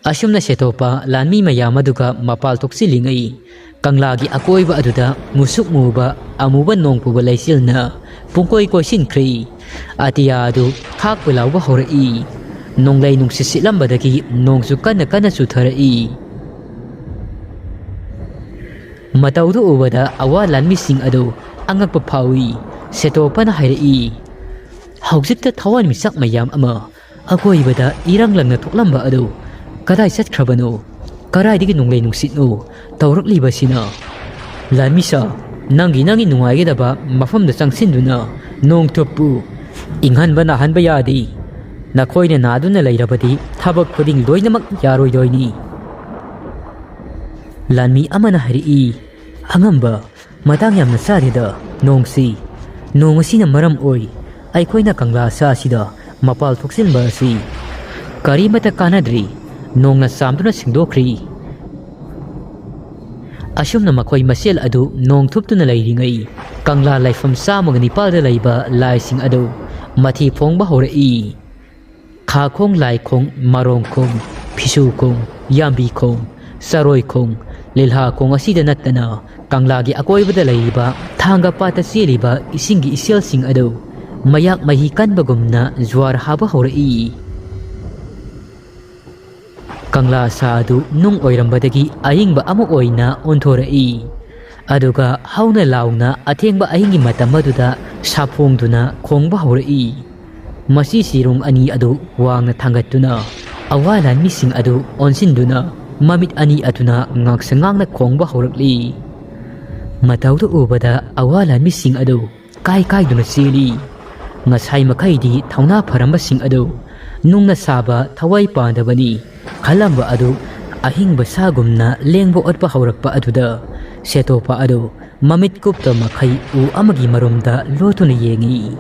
[SPEAKER 1] asumna setopa lanmi mayam aduga mapal thoksilingai Kanglagi akoiba aduda musuk muba amuba nongpuba laisilna pungkoi koisin khri atia adu khak pulawba horai nonglai nungsisitlambadagi nongsu kana sutharai mataudu ubada awa lanmising adu angakpa phawi setopana hairai haujikta thawan misak mayam ama akoibada iranglangna thoklamba adu kadai satkrabano karaidigi nonglai nungsitno tawraklibasina lanmisa nangi nungaigedaba mafamda changsinduna nongtoppu inghanba nahanba yadi nakhoina naduna leirabadi thabak khuding loinamak yaroidoini lanmi amana hari angamba matang yamna sarida nongsi nongasina maram oi aikhoina Kanglasha sida mapal thoksilba si karimata kanadri nongna samduna singdokhri asumna makhoi masel adu nong thuptuna leiringai Kangla laifam samang nipalda leiba laising adu mathi phongba horai kha khong lai khong marong khong phisu khong yambi khong saroi khong lilha khong asida natana Kanglagi akoibada leiba thanga pata seliba isingi isel sing adu mayak mahi kanbagumna zwar haba horai Kanglasha adu nung oirambadagi ahingba ama oina onthorai aduga hauna launa athengba ahingi matamaduda saphongduna khongba horai masi sirung ani adu wangna thangatuna awalan mising adu onsinduna mamit ani atuna ngaksangang na khongba horakli mataudu ubada awalan mising adu kai duna sili ngasai makhaidi thauna pharamba sing adu nungna saba thawai pandabani khalamba adu ahingba sagumna lengbo otpa haurakpa aduda setopa adu mamit kupta makhai u amagi marumda lotuna yengi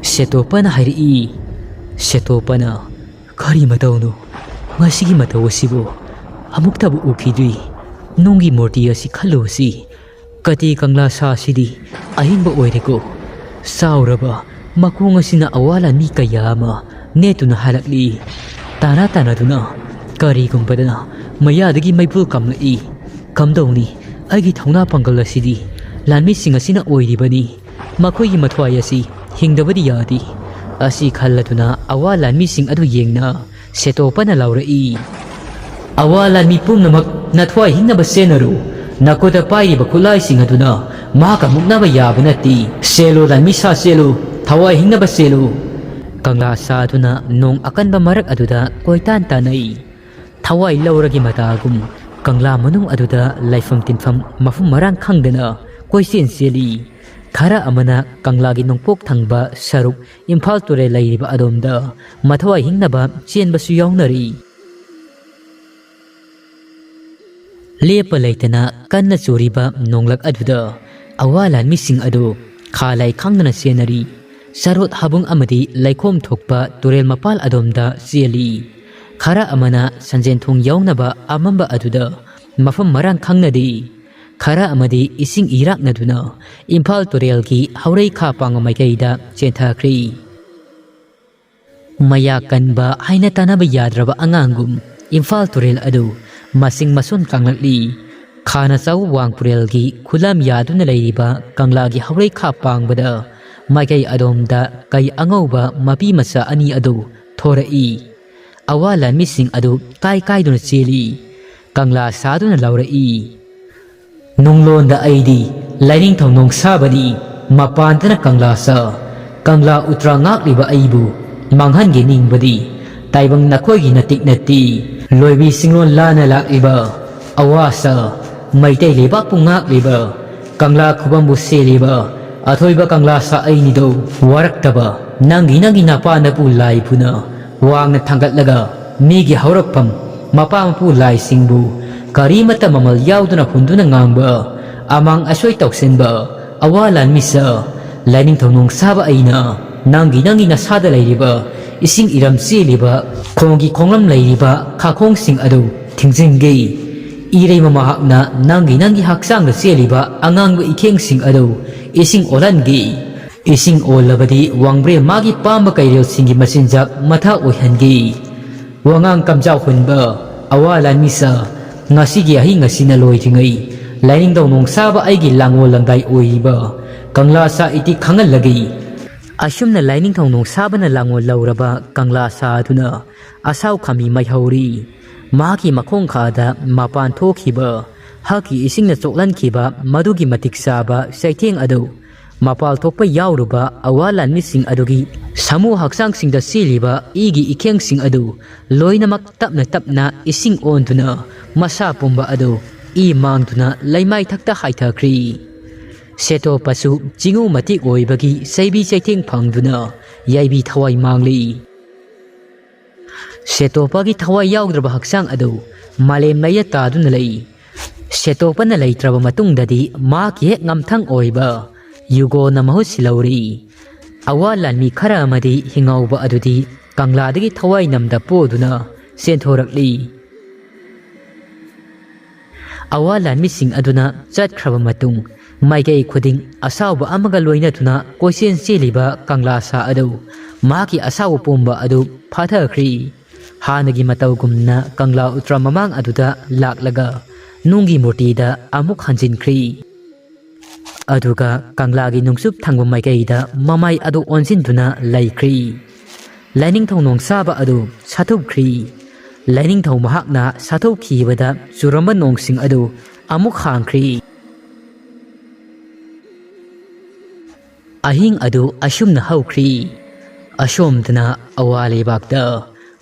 [SPEAKER 1] setopana hairi setopana kari matauno masigi matawasibo amuktabu ukidui nungi murti asi khalosi kati Kanglasha sidi ahingba oireko sauraba makung asina awala ni kayama netuna halakli tana duna kari gumpadana mayadagi maipul kamlai kamdawni aigi thauna pangal asidi lanmi singasina oiribani makhoi mathwai asi hingdabadi yadi asi khalladuna awa lanmi sing adu yengna setopana laurai awa lanmi pumnamak nathwai hingnaba senaru nakoda pairiba khulai sing aduna maka muknaba yabanati selo lanmi sa selo thawai hingnaba selo Kanglasha aduna nong akanba marak aduda koitan tanai thawai lauragi matagum Kangla manung aduda laifam tinfam mafum marang khangdana koisen seli khara amana Kanglagi nongpok thangba saruk Imphal ture lairiba adomda mathawai hingnaba chenbasu yawnari lepa laitana kanna churiba nonglak aduda awalan mising adu khalai khangdana senari sarot habung amadi laikom thokpa turel mapal adomda seli khara amana sanjen thong yawnaba amamba aduda mafam marang khangnadi khara amadi ising irak naduna Imphal turel gi haurei kha pangamai kaida chenthakri maya kanba haina tanaba yadraba angangum Imphal turel adu masing mason kanglakli khana chau wangpurel gi khulam yaduna leiriba Kanglagi haurei kha pangbada magai adomda kai angauba mapi masa ani adu thorai awalan mising adu kai duna cheli Kanglasha duna laurai nunglonda aidi laining thonong sabani mapantana Kanglasha Kangla utra ngakliba aibu manghange ningbadi taibang nakhoigi natik nati loibi singlon lana lakiba awasa maitai lebak pungakliba Kangla khubambu seliba athoiba Kanglasha ainido waraktaba nangi napana pu laipuna wangna thangatlaga migi haurakpam mapa mapu lai singbu kari mata mamal yauduna hunduna ngangba amang asoi toksenba awalan misa laining thonong saba aina nangi nasada lairiba ising iram cheliba khongi khonglam lairiba khakhong sing adu thingjinge irei mamahakna nangi haksang da cheliba angangba ikheng sing adu ising olangi ising olabadi wangbre magi pamba kairel singi machinjak matha oihangi wangang kamjau hunba awalan misa ngasigi ahi ngasina loithingai laining dong saba aigi langol langdai oiba Kanglasha iti khangal lagi asumna laining thong sabana langol lauraba Kanglasha aduna asaw khami maihori maki makhong khada mapan thokhiba haki isingna choklan khiba madugi matik saba saitheng adu mapal thokpa yauruba awalan mising adugi samu haksang singda siliba igi ikheng sing adu loinamak tapna ising onduna masa pumba adu I mangduna laimai thakta haithakri seto pasu jingu matik oibagi saibi chaitheng phangduna yaibi thawai mangli seto pagi thawai yaudrba haksang adu malem laya taduna lei seto pana leitraba matungdadi ma ki hek ngamthang oiba yugo na mahut silauri awalan mi khara amadi hingauba adudi Kangladagi thawai namda poduna senthorakli awalan mising aduna chatkraba matung maigai khuding asawba amaga loina tuna koisen cheliba Kanglasha adu maki asaw pomba adu phathakri hanagi matawgumna Kangla utra mamang aduda laklaga nungi murtida amuk hanjinkhri aduga Kanglagi nungsup thangba maigaida mamai adu onjinduna laikri laining thongnong saba adu sathukri laining thong mahakna sathau khibada churamba nongsing adu amuk hangkhri ahing adu asumna haukhri asomdna awali bakda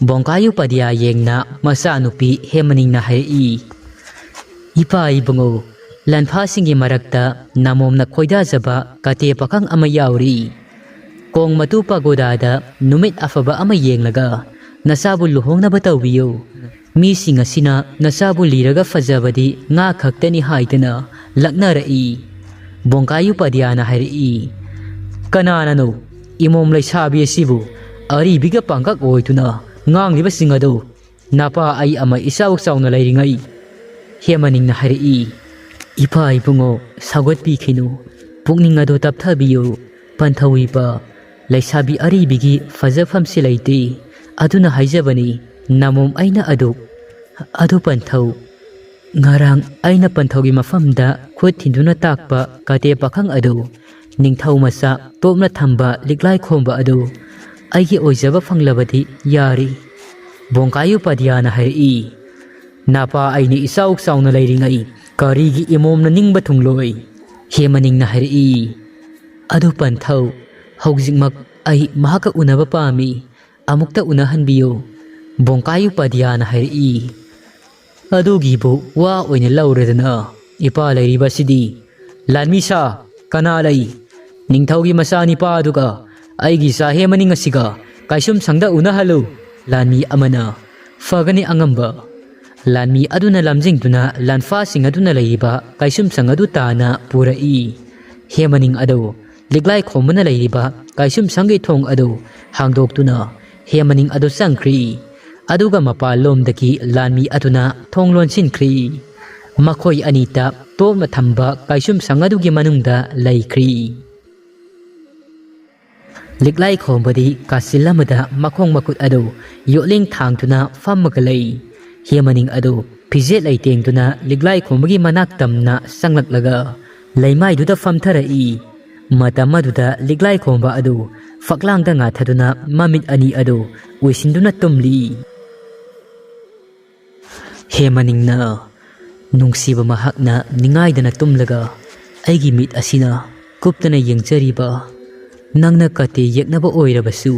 [SPEAKER 1] bongkayu padia yengna masa nupi hemaningna hai ipa ibungo lanpha singi marakta namomna khoida jaba kate pakang ama yauri kong matu pagoda numit afaba ama yenglaga nasabu luhongna batawbiyo mi singa sina nasabu liraga fajabadi nga khaktani haitana laknarai bongkayu padiana hairi kananano imom laisabi asibu ari biga pangkak oituna ngangliba singado napa ai ama isaw sawna lairingai hemaningna hairi ipa ibungo sagot pi khinu pukning ado tapthabiyo panthawipa laisabi ari bigi fajafam silaiti aduna haijabani namom aina adu panthau ngarang aina panthogi mafamda khut thinduna takpa kate pakhang adu ningthau masa topna thamba liklai khomba adu aigi oijaba fanglabadi yari bongkayu padiana hairi napa aini isauk sauna lairingai karigi imomna ningba thungloi hemaningna hairi adu panthau haujingmak ai mahaka unaba pami amukta unahanbiyo bongkayu padiana hairi adugibu wa oina lauredana ipa lairiba sidi lanmisa kana lai ningthaugi masani pa aduga aigi sa hemaning asiga kaisum sangda unahalu lanmi amana fagani angamba lanmi aduna lamjingtuna lanfa singaduna laiba kaisum sangadu tana purai hemaning adu liglai khomana laiba kaisum sangi thong adu hangdoktuna hemaning adu sangkhri aduga mapalomdaki lanmi aduna thonglon sinkhri makhoi anita topna thamba kaisum sangadugi manungda laikhri liglai khombadi kasilamada makhong makut adu yoling thangtuna fammagalai hemaning adu phijet laitengtuna liglai khombagi manak tamna sanglaklaga laimai duda famtharai matamaduda liglai khomba adu faklangda nga thaduna mamit ani adu uisinduna tumli hemaningna nungsiba mahakna ningaidana tumlaga aigi mit asina kuptana yengchariba nangna kate yeknaba oirabasu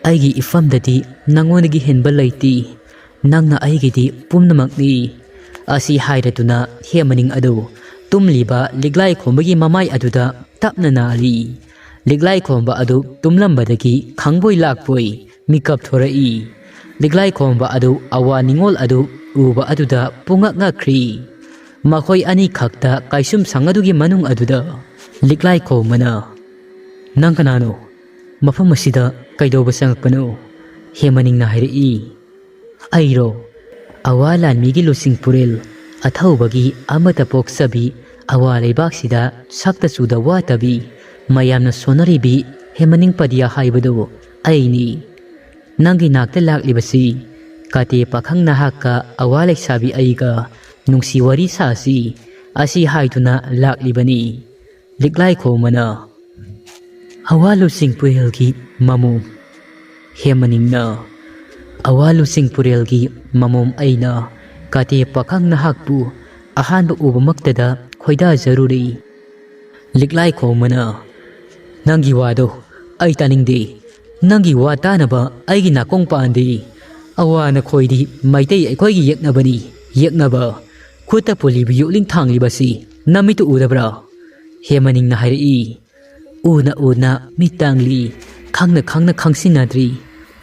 [SPEAKER 1] aigi ifamdadi nangonagi henba laiti nangna aigidi pumnamakni asi hairatuna hemaning adu tumliba liglai khombagi mamai aduda tapna nali liglai khomba adu tumlambadagi khangboi lakpoi mikap thorai liglai khomba adu awa ningol adu uba aduda pungak ngakri makhoi ani khakta kaisum sangadugi manung aduda liglai khomana nang kanano mafam asida kaidoba sangakpano hemaningna hairi airo awa lanmigi lusing purel athaubagi amata poksabi awa leibaksida sakta suda watabi mayamna sonaribi hemaning padia haibado aini nangi nakta laklibasi kate pakhang nahaka awa leksabi aiga nungsi wari sasi asi haituna laklibani liglai khomana awa lusing purelgi mamum hemaningna awa lusing purelgi mamum aina kate pakhang nahakpu ahanba ubamaktada khoida zaruri liglai khomana nangi wado ai taningde nangi wa tanaba aigi nakong paandi awana khoidi maitei aikhoigi yeknabani yeknaba khuta polibi yuling thanglibasi namitu udabra hemaningna hairi una mitangli khangna khangsinadri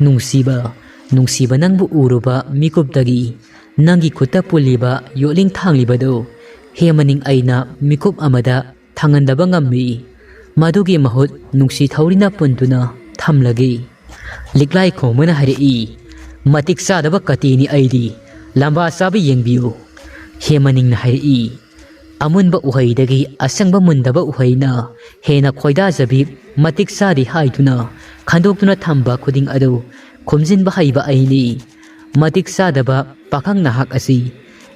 [SPEAKER 1] nungsiba nangbu uruba mikupdagi nangi khuta puliba yuling thanglibado hemaning aina mikup amada thangandaba ngammi madugi mahut nungsi thaurina puntuna thamlagi liglai khomana hairi matik sadaba katini aidi lamba sabi yengbiu hemaningna hairi amunba uhaidagi asangba mundaba uhaina hena khoida jabi matik sadi haituna khandoktuna thamba khuding adu khomjinba haiba aini matik sadaba pakhang nahak asi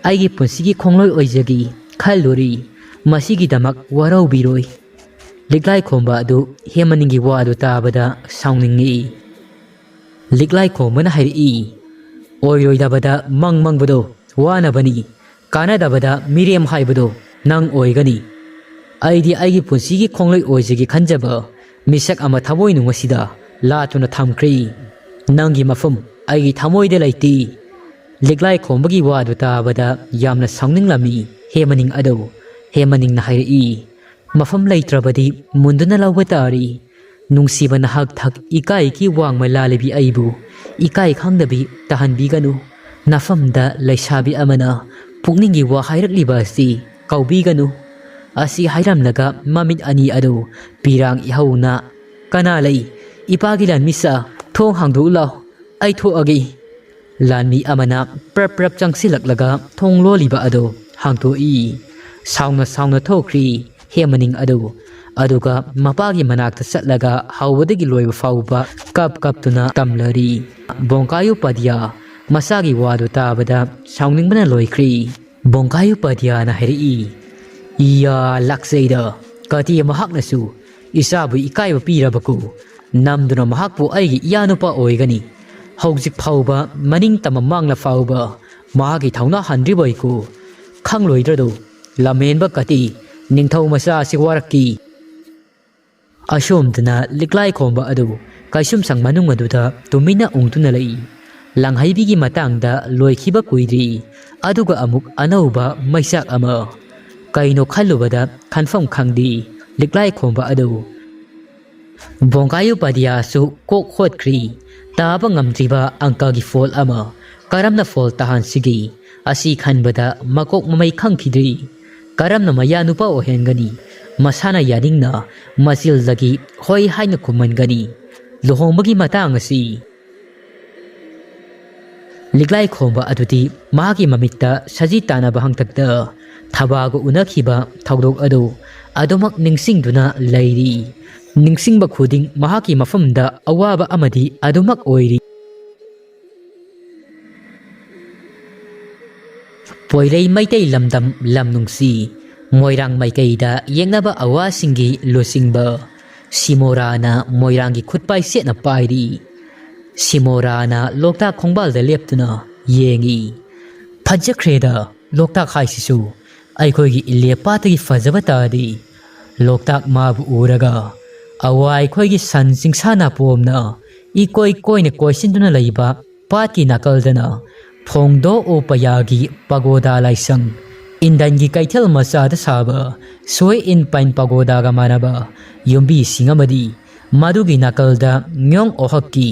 [SPEAKER 1] aigi punsigi khongloi oijagi khalori masigi damak warau biroi liglai khomba adu hemaningi wadu tabada saungningi liglai khomana hairi oiroi dabada mangbado wana bani kana dabada mirem haibado nang oigani aidi aigi punsigi khongloi oijagi khanjaba misak ama thamoi nungasida latuna thamkri nangi mafum aigi thamoi de laiti liglai khombagi wadu tabada yamna saungninglammi hemaning adu hemaning na hairi mafam leitrabadi munduna lawatari nungsiba nahak thak ikai ki wangma lalibi aibu ikai khangdabi tahanbiganu nafamda leisabi amana pukningi wa hairakliba si kaubiganu asi hairamnaga mamit ani adu pirang ihauna kana lei ipagi lanmisa thong hangdu law ai thoagi lanmi amana prap changsilaklaga thong loliba adu hangto i sauna thokri hemaning adu aduga mapagi manakta satlaga hawdagi loiba fauba kap tuna tamlari bongkayu padya masagi wadu tabada sauningbana loikri bongkayu padya na heri iya lakseida kati mahaknasu isabu ikaiba pirabaku namduna mahakpu aigi iyanupa oigani hawjik fauba maning tama mangla fauba mahagi thauna handriboiku khangloidradu lamenba kati ningthau masa siwaraki ashomdna liglai khomba adu kaisum sang manung aduda tumina ungtuna lei langhaibigi matangda loikhiba kuidri aduga amuk anauba maisak ama kaino khalubada khanfam khangdi liglai khomba adu bongkayu padya su kok khotkri taba ngamtriba angkagi fol ama karamna fol tahan sigi asi khanbada makok mamai khangkhidri karamna maya nupa ohengani masana yadingna masil zagi hoi haina kumangani luhongbagi matang asi liglai khomba aduti mahagi mamitta saji tana bahangtakta thabago unakhiba thawdok adu adomak ningsingduna leiri ningsingba khuding mahaki mafamda awaba amadi adomak oiri poilei maitai lamdam lamnungsi moirang maikeida yengnaba awasingi losingba simorana moirangi khutpai setna pairi simorana lokta khongbal leptuna yengi phajakreda lokta khaisisu aikhoigi ilepatagi fajabata loktak mabu uraga awai khoigi san singsana pomna ikoi koine koisinduna leiba patki nakaldana phongdo opayagi pagoda laisang indangi kaithel masada saba soi in pain pagoda ga manaba yombi singamadi madugi nakalda nyong ohakki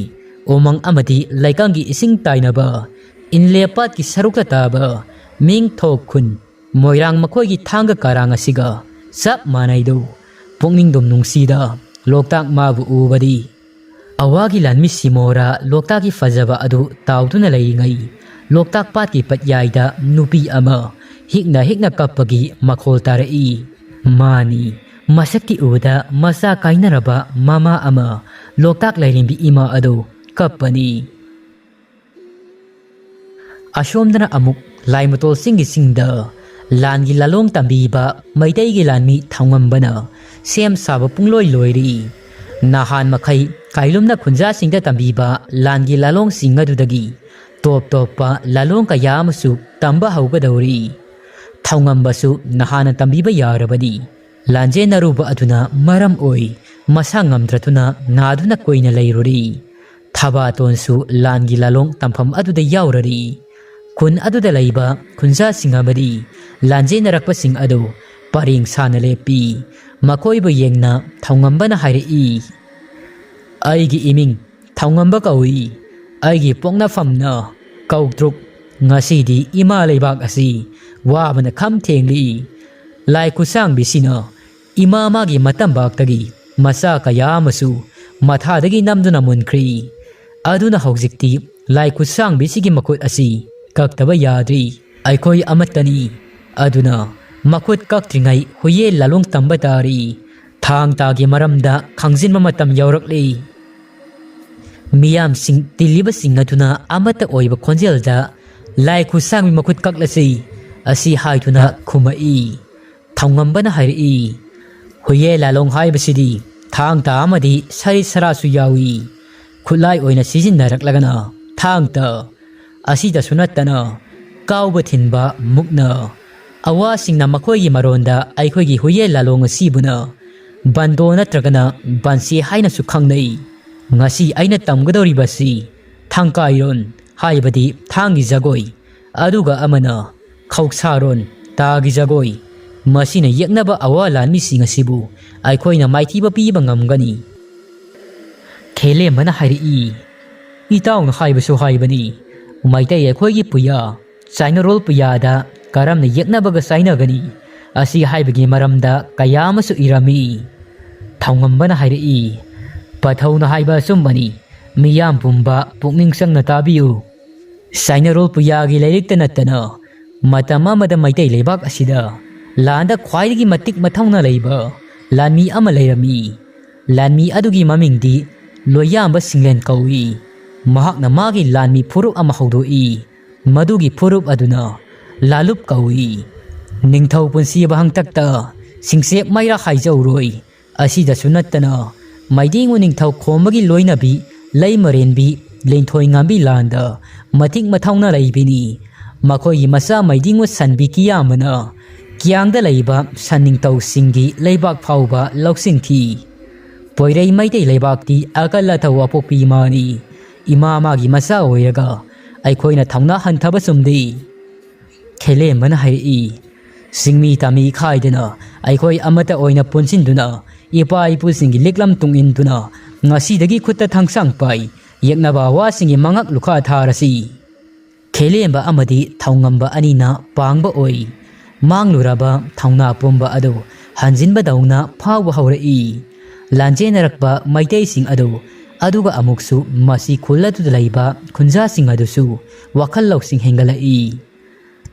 [SPEAKER 1] Omang amadi laikangi ising tainaba inlepat ki sarukta taba ming thok khun moirang makhoi gi thanga karang asiga sap manaido pungning dum nungsida loktak mabu ubadi awagi lanmi simora loktak gi fajaba adu tautuna leingai loktak pat ki patyaida nupi ama hikna kapagi makhol tarai mani masakti uda masa kainaraba mama ama loktak lairimbi ima adu kapani ashomdana amuk laimatol singi singda langi lalong tambiba maitai gi lanmi thangambana sem saba pungloi loiri nahan makhai kailumna khunja singda tambiba langi lalong singadudagi top pa lalong kaya amasu tamba haugadori thangambasu nahana tambiba yarabadi lanje naruba aduna maram oi masangamdratuna naduna koina leirori Thabaton su langi lalong tampham aduda yaurari kun aduda laiba khunja singamadi lanje narakpa sing adu paring sana lepi makoi bu yengna thongambana hairi aigi iming thongamba kawi aigi pongna famna kautruk ngasidi ima leibak asi wabana kham thengli lai kusang bisina ima magi matambak tagi masa kaya masu mathadagi namduna munkhri aduna hojikti lai kusang bisigi makut asi kaktaba yadri aikoi amatani aduna makut kaktringai huye lalong tambatari thang tagi maramda khangjinma matam yaurakli miyam sing tiliba singaduna amata oiba khonjelda lai kusang mi makut kaklasi asi haituna khumai thongambana hairi huye lalong haibasidi thang ta amadi sari sarasu yawi khulai oina sijinnaraklagana thangta asida sunattana kauba thinba mukna awa singna makhoigi maronda aikhoigi huye lalong asibuna bando natragana bansi haina su khangnai ngasi aina tamgadori basi thangkairon haibadi thangi jagoi aduga amana khausaron tagi jagoi masina yeknaba awa lanmi singasibu aikhoina maithiba piba ngamgani khele mana hairi itaung haibasu haibani maitai aikhoigi puya China rol puya da karam na yeknabaga saina gani asi haibagi maramda kayamasu irami thongambana hairi pathauna haiba sumbani miyam pumba pukning sangna tabiu China rol puya gi lairikta natana matama mada maitai leibak asida landa khwaidagi matik mathauna leiba lanmi ama leirami lanmi adugi mamingdi loyamba singlen kawi mahakna magi lanmi phurup ama hodoi madugi phurup aduna lalup kawi ningthau punsi bahang takta singsep maira haijawroi asida sunattana maidingu ningthau khomagi loinabi leimarenbi lenthoi ngambi landa matik mathauna leibini makhoi masa maidingu sanbi kiyamana kyangda leiba saningtau singi leibak phauba lauksingthi poirei maitei leibakti akalla thawa popi mani ima magi masa oiraga aikhoina thangna hanthaba sumdi khele mana hairi singmi tami khaidena aikhoi amata oina punsinduna ipa ipu singi liklam tunginduna ngasi dagi khutta thangsang pai yeknaba wa singi mangak lukha tharasi khelemba amadi thongamba anina pangba oi mangluraba thongna pumba adu hanjinba dauna phawba haurai lanjenarakba maitai sing adu aduga amuksu masi khulatu laiba khunja sing adusu wakhal loksing hengalai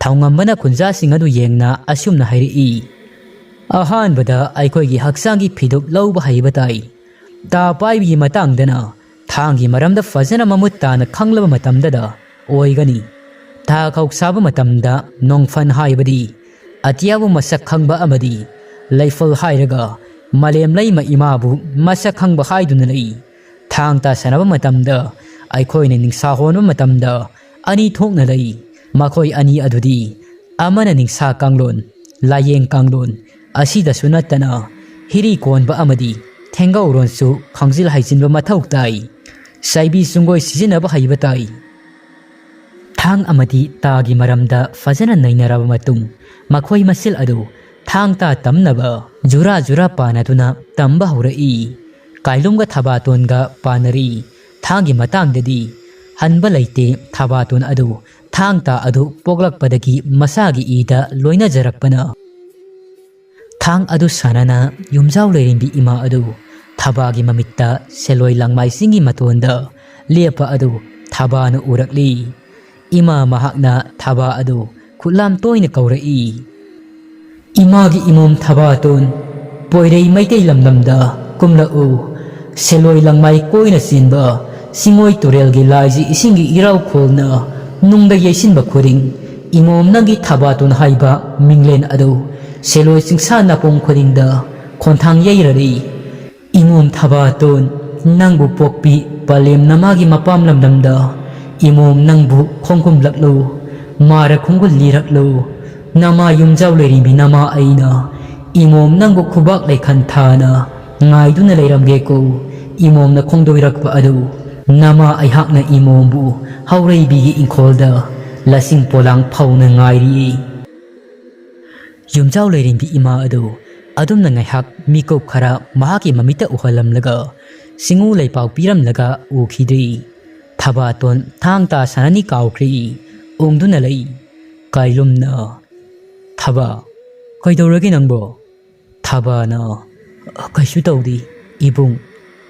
[SPEAKER 1] thongambana khunja sing adu yengna asumna hairi ahan bada aikhoigi haksangi phidup lauba haibatai ta paibi matangdana thangi maramda fazana mamutta na khanglaba matamda oigani ta khauksaba matamda nongfan haibadi atiyabu masak khangba amadi laifal hairaga malem laima imabu masak khangba haiduna lei thang ta sanaba matamda aikhoina ningsa honba matamda ani thokna lei makhoi ani adudi amana ningsa kanglon layeng kanglon asida sunattana hiri konba amadi thengauron su khangjil haijinba mathau tai saibi sungoi sizinaba haibatai thang amadi tagi maramda fazana nainaraba matung makhoi masil adu thang ta tamnaba jura panatuna tamba horai kailumga thabatonga panari ꯊꯥꯡꯒꯤ ꯃꯇꯥꯡꯗꯗꯤ ꯍꯟꯕ ꯂꯩꯇꯦ ꯊꯥꯕꯥꯇꯣꯟ ꯑꯗꯨ ꯊꯥꯡ ꯇꯥ ꯑꯗꯨ ꯄꯣꯛꯂꯛꯄꯗꯒꯤ ꯃꯁꯥꯒꯤ ꯏꯗ ꯂꯣꯏꯅꯖꯔꯛꯄꯅ ꯊꯥꯡ ꯑꯗꯨ ꯁꯥꯟꯅꯅ ꯌꯨꯝꯖꯥꯎ ꯂꯩꯔꯤꯕꯤ ꯏꯃꯥ ꯑꯗꯨ ꯊꯥꯕꯥꯒꯤ ꯃꯃꯤꯠꯇ ꯁꯦꯂꯣꯏ ꯂꯥꯡꯃꯥꯏꯁꯤꯡꯒꯤ ꯃꯇꯣꯟꯗ ꯂꯦꯞꯄ ꯑꯗꯨ ꯊꯥꯕꯥꯅ ꯎꯔꯛꯂꯤ꯫ ꯏꯃꯥ ꯃꯍꯥꯛꯅ ꯊꯥꯕꯥ ꯑꯗꯨ ꯈꯨꯠꯂꯥꯝ ꯇꯣꯏꯅ ꯀꯧꯔꯛꯏ꯫ ꯏꯃꯥꯒꯤ ꯏꯃꯣꯝ ꯊꯥꯕꯥꯇꯣꯟ, ꯄꯣꯏꯔꯩ ꯃꯩꯇꯩ ꯂꯝꯗꯝꯗ ꯀꯨꯝꯂꯛꯎ꯫ ꯁꯦꯂꯣꯏ ꯂꯥꯡꯃꯥꯏ ꯀꯣꯏꯅ ꯆꯦꯟꯕ ꯁꯤꯡꯉꯣꯏ ꯇꯨꯔꯦꯜꯒꯤ ꯂꯥꯏꯖꯤ ꯏꯁꯤꯡꯒꯤ ꯏꯔꯥꯎ ꯈꯣꯜꯅ ꯅꯨꯡꯗ ꯌꯩꯁꯤꯟꯕ ꯈꯨꯗꯤꯡ ꯏꯃꯣꯝ ꯅꯪꯒꯤ ꯊꯥꯕꯥꯇꯣꯟ ꯍꯥꯏꯕ ꯃꯤꯡꯂꯦꯟ ꯑꯗꯨ ꯁꯦꯂꯣꯏ ꯆꯤꯡꯁꯥ ꯅꯥꯄꯣꯡ ꯈꯨꯗꯤꯡꯗ ꯈꯣꯟꯊꯥꯡ ꯌꯩꯔꯔꯤ꯫ ꯏꯃꯣꯝ ꯊꯥꯕꯥꯇꯣꯟ, ꯅꯪꯕꯨ ꯄꯣꯛꯄꯤ ꯄꯂꯦꯝ ꯅꯃꯥꯒꯤ ꯃꯄꯥꯝ ꯂꯝꯗꯝꯗ ꯏꯃꯣꯝ ꯅꯪꯕꯨ ꯈꯣꯡꯒꯨꯝꯂꯛꯂꯨ, ꯃꯥꯔ ꯈꯣꯡꯒꯨꯜ ꯂꯤꯔꯛꯂꯨ꯫ ꯅꯃꯥ ꯌꯨꯝꯖꯥꯎ ꯂꯩꯔꯤꯕꯤ ꯅꯃꯥ ꯑꯩꯅ ꯏꯃꯣꯝ ꯅꯪꯕු ꯈꯨꯕꯥꯛ ꯂꯩꯈꯟ ꯊꯥꯅ ꯉꯥꯏꯗꯨꯅ ꯂꯩꯔꯝꯒꯦꯀꯣ꯫ ꯏꯃꯣꯝꯅ ꯈꯣꯡꯗꯣꯏꯔꯛꯄ ꯑꯗꯨ ꯅꯃꯥ ꯑꯩꯍꯥꯛꯅ ꯏꯃꯣꯝꯕꯨ ꯍꯧꯔꯩꯕꯤꯒꯤ ꯏꯪꯈꯣꯜꯗ ꯂꯁꯤꯡ ꯄꯣꯂꯥꯡ ꯐꯧꯅ ꯉꯥꯏꯔꯤ꯫ ꯌꯨꯝꯖꯥꯎ ꯂꯩꯔꯤꯕꯤ ꯏꯃꯥ ꯑꯗꯨ ꯑꯗꯨꯝꯅ ꯉꯥꯏꯍꯥꯛ ꯃꯤꯀꯨꯞ ꯈꯔ ꯃꯍꯥꯛꯀꯤ ꯃꯃꯤꯠꯇ ꯎꯍꯜꯂꯝꯂꯒ ꯁꯤꯡꯎ ꯂꯩꯄꯥꯎ ꯄꯤꯔꯝꯂꯒ ꯎꯈꯤꯗ꯭ꯔꯤ꯫ ꯊꯥꯕꯥꯇꯣꯟ ꯊꯥꯡ ꯇꯥ ꯁꯥꯟꯅꯅꯤ ꯀꯥꯎꯈ꯭ꯔꯤ, ꯎꯪꯗꯨꯅ ꯂꯩ꯫ ꯀꯥꯏꯂꯨꯝꯅ, ꯊꯥꯕꯥ, ꯀꯩꯗꯧꯔꯒꯦ ꯅꯪꯕꯣ? ꯊꯥꯕꯥꯅ, ꯀꯩꯁꯨ ꯇꯧꯗꯦ ꯏꯕꯨꯡ,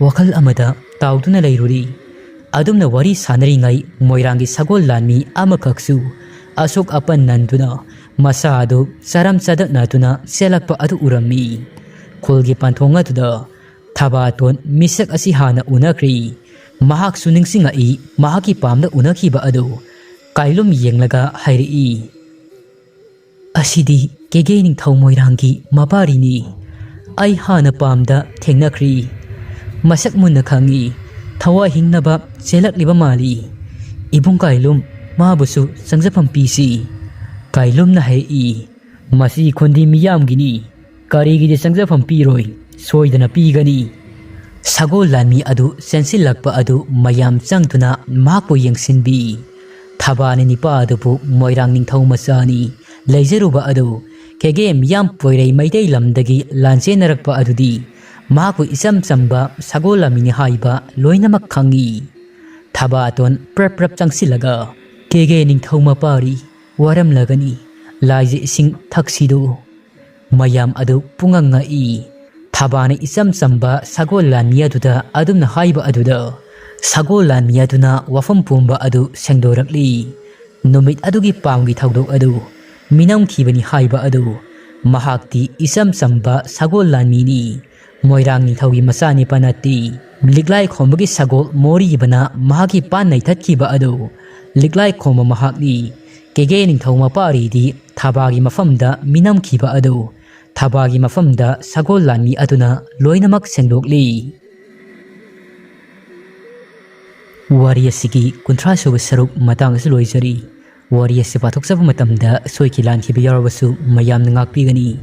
[SPEAKER 1] ꯋꯥꯈꯜ ꯑꯃꯗ ꯇꯥꯎꯗꯨꯅ ꯂꯩꯔꯨꯔꯤ꯫ ꯑꯗꯨꯝꯅ ꯋꯥꯔꯤ ꯁꯥꯟꯅꯔꯤꯉꯩ ꯃꯣꯏꯔꯥꯡꯒꯤ ꯁꯒꯣꯜ ꯂꯥꯟꯃꯤ ꯑꯃꯈꯛꯁꯨ ꯑꯁꯣꯛ ꯑꯄꯟ ꯅꯟꯗꯨꯅ ꯃꯁꯥ ꯑꯗꯨ ꯆꯔꯝ ꯆꯗꯠꯅꯗꯨꯅ ꯆꯦꯜꯂꯛꯄ ꯑꯗꯨ ꯎꯔꯝꯃꯤ꯫ ꯈꯨꯜꯒꯤ ꯄꯟꯊꯣꯡ ꯑꯗꯨꯗ ꯊꯥꯕꯥꯇꯣꯟ ꯃꯤꯁꯛ ꯑꯁꯤ ꯍꯥꯟꯅ ꯎꯅꯈ꯭ꯔꯤ꯫ ꯃꯍꯥꯛꯁꯨ ꯅꯤꯡꯁꯤꯡꯉꯛꯏ ꯃꯍꯥꯛꯀꯤ ꯄꯥꯝꯗ ꯎꯅꯈꯤꯕ ꯑꯗꯨ꯫ ꯀꯥꯏꯂꯨꯝ ꯌꯦꯡꯂꯒ ꯍꯥꯏꯔꯛꯏ, ꯑꯁꯤꯗꯤ ꯀꯦꯒꯦ ꯅꯤꯡꯊꯧ ꯃꯣꯏꯔꯥꯡꯒꯤ ꯃꯄꯥꯔꯤꯅꯤ꯫ ꯑꯩ ꯍꯥꯟꯅ ꯄꯥꯝꯗ ꯊꯦꯡꯅꯈ꯭ꯔꯤ, ꯃꯁꯛ ꯃꯨꯟꯅ ꯈꯪꯏ, ꯊꯋꯥꯏ ꯍꯤꯡꯅꯕ ꯆꯦꯜꯂꯛꯂꯤꯕ ꯃꯥꯜꯂꯤ꯫ ꯏꯕꯨꯡ ꯀꯥꯏꯂꯨꯝ, ꯃꯥꯕꯨꯁꯨ ꯆꯪꯖꯐꯝ ꯄꯤꯁꯤ꯫ ꯀꯥꯏꯂꯨꯝꯅ ꯍꯥꯏꯔꯛꯏ, ꯃꯁꯤ ꯈꯨꯟꯗꯤ ꯃꯤꯌꯥꯝꯒꯤꯅꯤ, ꯀꯔꯤꯒꯤꯗꯤ ꯆꯪꯖꯐꯝ ꯄꯤꯔꯣꯏ, ꯁꯣꯏꯗꯅ ꯄꯤꯒꯅꯤ꯫ ꯁꯒꯣꯜ ꯂꯥꯟꯃꯤ ꯑꯗꯨ ꯆꯦꯟꯁꯤꯜꯂꯛꯄ ꯑꯗꯨ ꯃꯌꯥꯝ ꯆꯪꯗꯨꯅ ꯃꯍꯥꯛꯄꯨ ꯌꯦꯡꯁꯤꯟꯕꯤ꯫ ꯊꯥꯕꯥꯅ ꯅꯤꯄꯥ ꯑꯗꯨꯕꯨ ꯃꯣꯏꯔꯥꯡ ꯅꯤꯡꯊꯧ ꯃꯆꯥꯅꯤ ꯂꯩꯖꯔꯨꯕ ꯑꯗꯨ ꯀꯦꯒꯦ ꯃꯤꯌꯥꯝ ꯄꯣꯏꯔꯩ ꯃꯩꯇꯩ ꯂꯝꯗꯒꯤ ꯂꯥꯟꯆꯦꯟꯅꯔꯛꯄ ꯑꯗꯨꯗꯤ ꯃꯍꯥꯛꯄꯨ ꯏꯆꯝ ꯆꯝꯕ ꯁꯒꯣꯜ ꯂꯥꯟꯃꯤꯅꯤ ꯍꯥꯏꯕ ꯂꯣꯏꯅꯃꯛ ꯈꯪꯏ꯫ ꯊꯥꯕꯥꯇꯣꯟ ꯄ꯭ꯔꯞ ꯄ꯭ꯔꯞ ꯆꯪꯁꯤꯜꯂꯒ, ꯀꯦꯒꯦ ꯅꯤꯡꯊꯧ ꯃꯄꯥꯔꯤ, ꯋꯥꯔꯝꯂꯒꯅꯤ, ꯂꯥꯏꯖ ꯏꯁꯤꯡ ꯊꯛꯁꯤꯗꯨ꯫ ꯃꯌꯥꯝ ꯑꯗꯨ ꯄꯨꯡꯉꯛ ꯉꯛꯏ꯫ ꯊꯥꯕꯥꯅ ꯏꯆꯝ ꯆꯝꯕ ꯁꯒꯣꯜ ꯂꯥꯟꯃꯤ ꯑꯗꯨꯗ ꯑꯗꯨꯝꯅ ꯍꯥꯏꯕ ꯑꯗꯨꯗ ꯁꯒꯣꯜ ꯂꯥꯟꯃꯤ ꯑꯗꯨꯅ ꯋꯥꯐꯝ ꯄꯨꯝꯕ ꯑꯗꯨ ꯁꯦꯡꯗꯣꯔꯛꯂꯤ꯫ ꯅꯨꯃꯤꯠ ꯑꯗꯨꯒꯤ ꯄꯥꯝꯒꯤ ꯊꯧꯗꯣꯛ ꯑꯗꯨ ꯃꯤꯅꯝꯈꯤꯕꯅꯤ ꯍꯥꯏꯕ ꯑꯗꯨ ꯃꯍꯥꯛꯇꯤ ꯏꯆꯝ ꯆꯝꯕ ꯁꯒꯣꯜ ꯂꯥꯟꯃꯤꯅꯤ, ꯃꯣꯏꯔꯥꯡ ꯅꯤꯡꯊꯧꯒꯤ ꯃꯆꯥꯅꯤꯄꯥ ꯅꯠꯇꯦ꯫ ꯂꯤꯛꯂꯥꯏ ꯈꯣꯝꯕꯒꯤ ꯁꯒꯣꯜ ꯃꯣꯔꯤꯕꯅ ꯃꯍꯥꯛꯀꯤ ꯄꯥꯟ ꯅꯩꯊꯠꯈꯤꯕ ꯑꯗꯨ ꯂꯤꯛꯂꯥꯏ ꯈꯣꯝꯕ ꯃꯍꯥꯛꯅꯤ꯫ ꯀꯦꯒꯦ ꯅꯤꯡꯊꯧ ꯃꯄꯥꯔꯤꯗꯤ ꯊꯥꯕꯥꯒꯤ ꯃꯐꯝꯗ ꯃꯤꯅꯝꯈꯤꯕ ꯑꯗꯨ ꯊꯥꯕꯥꯒꯤ ꯃꯐꯝꯗ ꯁꯒꯣꯜ ꯂꯥꯟꯃꯤ ꯑꯗꯨꯅ ꯂꯣꯏꯅꯃꯛ ꯁꯦꯡꯗꯣꯛꯂꯤ꯫ ꯋꯥꯔꯤ ꯑꯁꯤꯒꯤ 30ꯁꯨꯕ ꯁꯔꯨꯛ ꯃꯇꯥꯡ ꯑꯁꯤ ꯂꯣꯏꯖꯔꯤ꯫ ꯋꯥꯔꯤ ꯑꯁꯤ ꯄꯥꯊꯣꯛꯆꯕ ꯃꯇꯝꯗ ꯁꯣꯏꯈꯤ ꯂꯥꯟꯈꯤꯕ ꯌꯥꯎꯔꯕꯁꯨ ꯃꯌꯥꯝꯅ ꯉꯥꯛꯄꯤꯒꯅꯤ꯫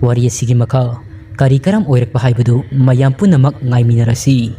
[SPEAKER 1] ꯋꯥꯔꯤ ꯑꯁꯤꯒꯤ ꯃꯈꯥ ꯀꯔꯤ ꯀꯔꯝ ꯑꯣꯏꯔꯛꯄ ꯍꯥꯏꯕꯗꯨ ꯃꯌꯥꯝ ꯄꯨꯝꯅꯃꯛ ꯉꯥꯏꯃꯤꯟꯅꯔꯁꯤ꯫